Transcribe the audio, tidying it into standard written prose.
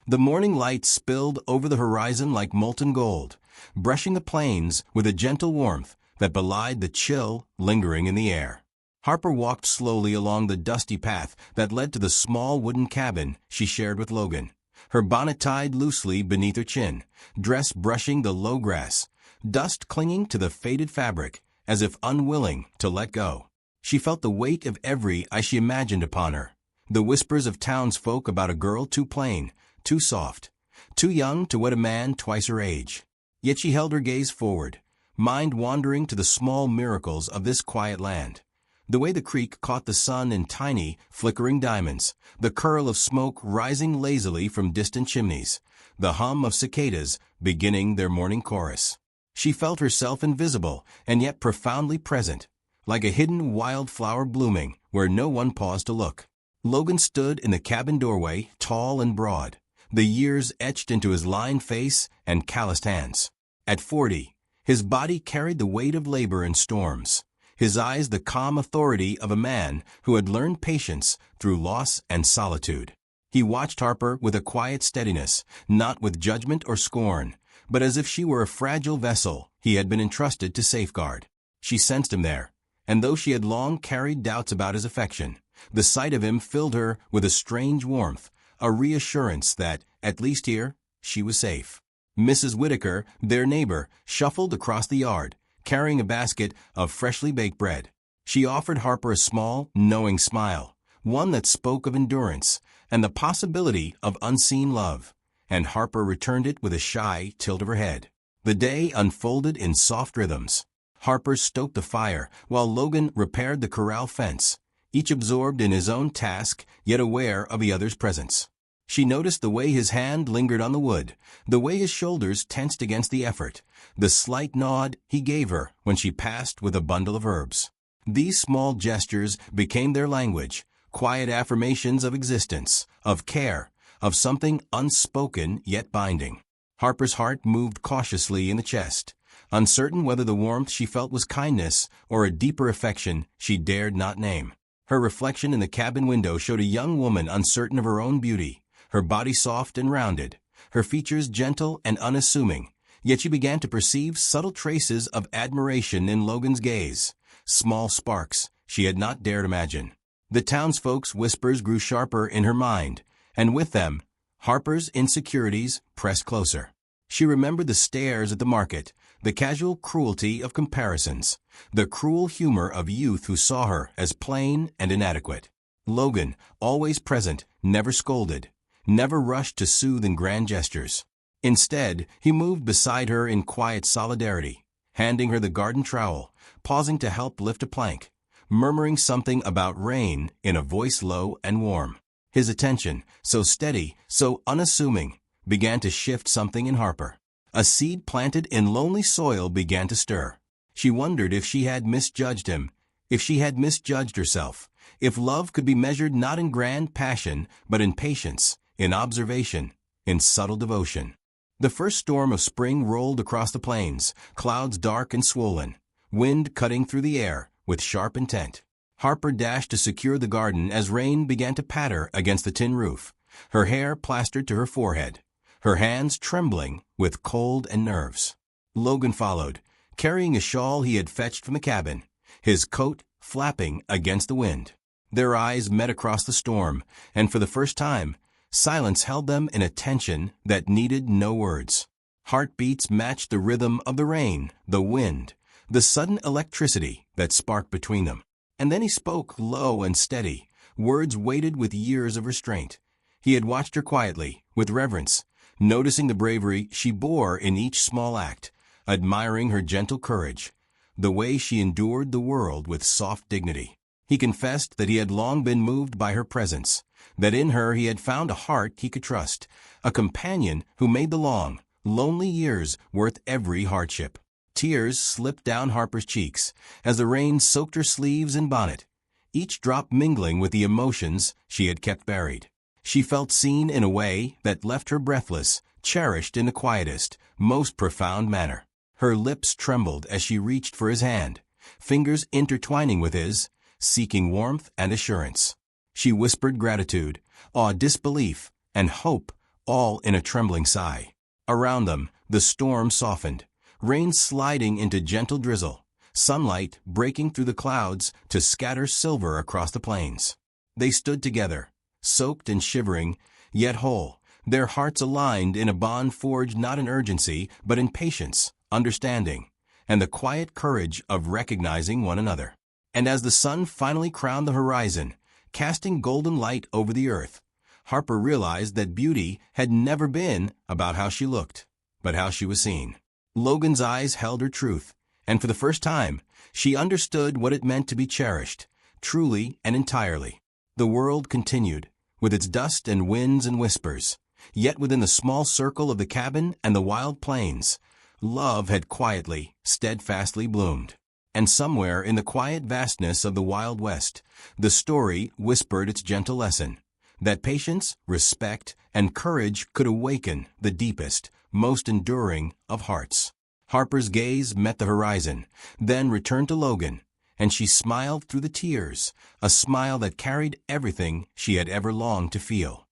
The morning light spilled over the horizon like molten gold, brushing the plains with a gentle warmth that belied the chill lingering in the air. Harper walked slowly along the dusty path that led to the small wooden cabin she shared with Logan, her bonnet tied loosely beneath her chin, dress brushing the low grass, dust clinging to the faded fabric as if unwilling to let go. She felt the weight of every eye she imagined upon her, the whispers of townsfolk about a girl too plain, too soft, too young to wed a man twice her age. Yet she held her gaze forward, mind wandering to the small miracles of this quiet land. The way the creek caught the sun in tiny, flickering diamonds, the curl of smoke rising lazily from distant chimneys, the hum of cicadas beginning their morning chorus. She felt herself invisible and yet profoundly present, like a hidden wildflower blooming where no one paused to look. Logan stood in the cabin doorway, tall and broad, the years etched into his lined face and calloused hands. At 40, his body carried the weight of labor and storms, his eyes the calm authority of a man who had learned patience through loss and solitude. He watched Harper with a quiet steadiness, not with judgment or scorn, but as if she were a fragile vessel he had been entrusted to safeguard. She sensed him there, and though she had long carried doubts about his affection, the sight of him filled her with a strange warmth, a reassurance that, at least here, she was safe. Mrs. Whitaker, their neighbor, shuffled across the yard, carrying a basket of freshly baked bread. She offered Harper a small, knowing smile, one that spoke of endurance and the possibility of unseen love, and Harper returned it with a shy tilt of her head. The day unfolded in soft rhythms. Harper stoked the fire while Logan repaired the corral fence, each absorbed in his own task yet aware of the other's presence. She noticed the way his hand lingered on the wood, the way his shoulders tensed against the effort, the slight nod he gave her when she passed with a bundle of herbs. These small gestures became their language, quiet affirmations of existence, of care, of something unspoken yet binding. Harper's heart moved cautiously in the chest, uncertain whether the warmth she felt was kindness or a deeper affection she dared not name. Her reflection in the cabin window showed a young woman uncertain of her own beauty, her body soft and rounded, her features gentle and unassuming, yet she began to perceive subtle traces of admiration in Logan's gaze, small sparks she had not dared imagine. The townsfolk's whispers grew sharper in her mind, and with them, Harper's insecurities pressed closer. She remembered the stares at the market, the casual cruelty of comparisons, the cruel humor of youth who saw her as plain and inadequate. Logan, always present, never scolded, never rushed to soothe in grand gestures. Instead, he moved beside her in quiet solidarity, handing her the garden trowel, pausing to help lift a plank, murmuring something about rain in a voice low and warm. His attention, so steady, so unassuming, began to shift something in Harper. A seed planted in lonely soil began to stir. She wondered if she had misjudged him, if she had misjudged herself, if love could be measured not in grand passion, but in patience, in observation, in subtle devotion. The first storm of spring rolled across the plains, clouds dark and swollen, wind cutting through the air with sharp intent. Harper dashed to secure the garden as rain began to patter against the tin roof, her hair plastered to her forehead, her hands trembling with cold and nerves. Logan followed, carrying a shawl he had fetched from the cabin, his coat flapping against the wind. Their eyes met across the storm, and for the first time, silence held them in a tension that needed no words. Heartbeats matched the rhythm of the rain, the wind, the sudden electricity that sparked between them. And then he spoke low and steady, words weighted with years of restraint. He had watched her quietly, with reverence, noticing the bravery she bore in each small act, admiring her gentle courage, the way she endured the world with soft dignity. He confessed that he had long been moved by her presence, that in her he had found a heart he could trust, a companion who made the long, lonely years worth every hardship. Tears slipped down Harper's cheeks as the rain soaked her sleeves and bonnet, each drop mingling with the emotions she had kept buried. She felt seen in a way that left her breathless, cherished in the quietest, most profound manner. Her lips trembled as she reached for his hand, fingers intertwining with his, seeking warmth and assurance. She whispered gratitude, awed disbelief, and hope all in a trembling sigh. Around them, the storm softened, rain sliding into gentle drizzle, sunlight breaking through the clouds to scatter silver across the plains. They stood together, soaked and shivering, yet whole, their hearts aligned in a bond forged not in urgency, but in patience, understanding, and the quiet courage of recognizing one another. And as the sun finally crowned the horizon, casting golden light over the earth, Harper realized that beauty had never been about how she looked, but how she was seen. Logan's eyes held her truth, and for the first time, she understood what it meant to be cherished, truly and entirely. The world continued, with its dust and winds and whispers, yet within the small circle of the cabin and the wild plains, love had quietly, steadfastly bloomed. And somewhere in the quiet vastness of the Wild West, the story whispered its gentle lesson, that patience, respect, and courage could awaken the deepest, most enduring of hearts. Harper's gaze met the horizon, then returned to Logan, and she smiled through the tears, a smile that carried everything she had ever longed to feel.